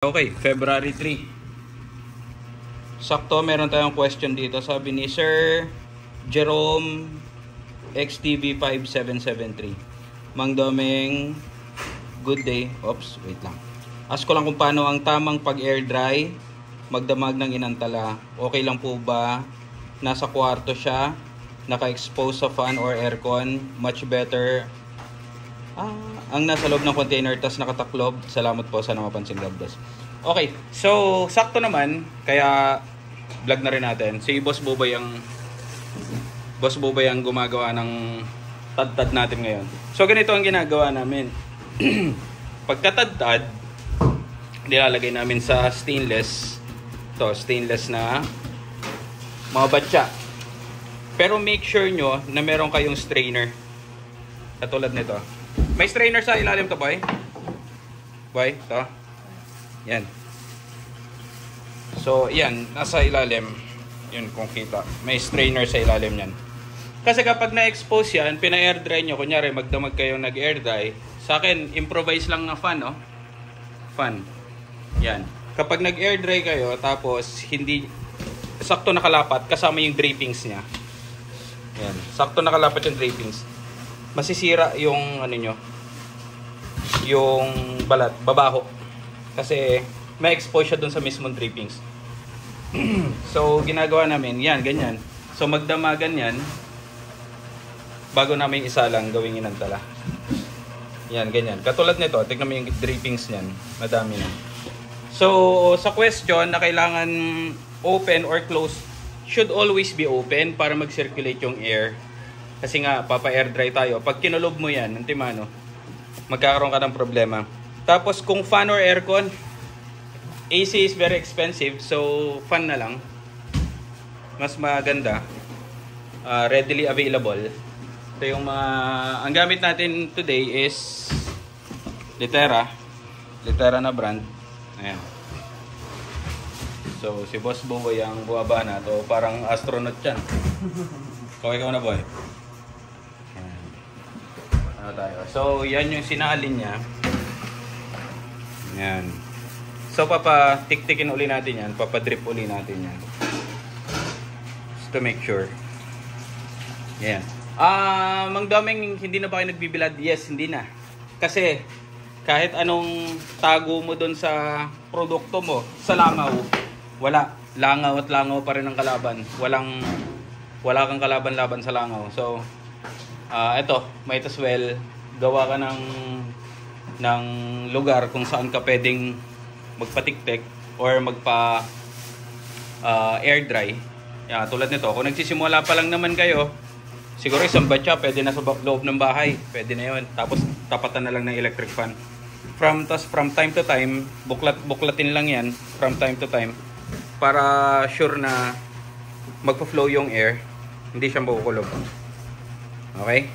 Okay, February 3. Sakto, meron tayong question dito. Sabi ni Sir Jerome XTV5773. Mang Domeng, good day. Oops, wait lang. Ask ko lang kung paano ang tamang pag-air dry, magdamag ng inantala. Okay lang po ba? Nasa kwarto siya, naka-expose sa fan or aircon, much better. Ang nasa loob ng container tas nakataklob. Salamat po, sana mapansin, God bless. Okay, so sakto naman, kaya vlog na rin natin. Si Boss Bobay ang gumagawa ng tad-tad natin ngayon. So ganito ang ginagawa namin. Pagkatad-tad, nilalagay namin sa stainless. To, stainless na mga batya. Pero make sure nyo na meron kayong strainer. Katulad nito. May strainer sa ilalim to, boy. Boy, to. Yan. So, yan. Nasa ilalim. Yun, kung kita. May strainer sa ilalim yan. Kasi kapag na-expose yan, pina-air dry nyo. Kunyari, magdamag kayo nag-air dry. Sa akin, improvise lang na fan, no? Fan. Yan. Kapag nag-air dry kayo, tapos hindi sakto nakalapat, kasama yung drapings niya. Yan. Sakto nakalapat yung drapings. Masisira yung ano nyo, yung balat, babaho, kasi may expose siya dun sa mismong drippings. So ginagawa namin yan, ganyan. So magdamagan yan bago namin isa lang gawing inantala. Yan, ganyan, katulad nito. Tignan mo yung drippings nyan, madami na. So sa question na kailangan open or closed, should always be open para mag-circulate yung air. Kasi nga, papa-air dry tayo. Pag kinulob mo yan, antimano, magkakaroon ka ng problema. Tapos, kung fan or aircon, AC is very expensive. So, fan na lang. Mas maganda. Readily available. Ito yung mga... Ang gamit natin today is Litera. Litera na brand. Ayan. So, si Boss Boboy ang buwaba na to. Parang astronaut yan. Okay ka na, boy? Tayo. So, yan yung sinalin niya. Yan. So, papatik-tikin uli natin yan. Papadrip uli natin yan. Just to make sure. Yan. Mang Domeng, hindi na ba kayo nagbibilad? Yes, hindi na. Kasi, kahit anong tago mo dun sa produkto mo, sa langaw, wala. Langaw at langaw pa rin ang kalaban. Wala kang kalaban-laban sa langaw. So, ito, might as well gawa ka ng lugar kung saan ka pwedeng magpatiktik or magpa air dry. Yan, tulad nito, kung nagsisimula pa lang naman kayo, siguro isang batya pwede na sa loob ng bahay, pwede na yun. Tapos tapatan na lang ng electric fan. From time to time, buklatin lang yan from time to time para sure na magpa-flow yung air, hindi siya makukulog. Okay?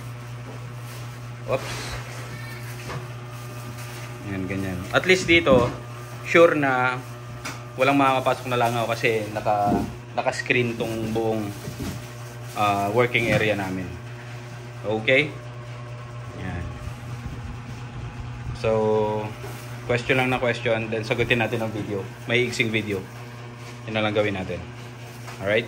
Oops. Yan, ganyan. At least dito, sure na walang makakapasok na langaw kasi naka-screen tong buong working area namin. Okay? Yan. So, question lang na question, then sagutin natin ang video. May iksing video. Yun na lang gawin natin. Alright?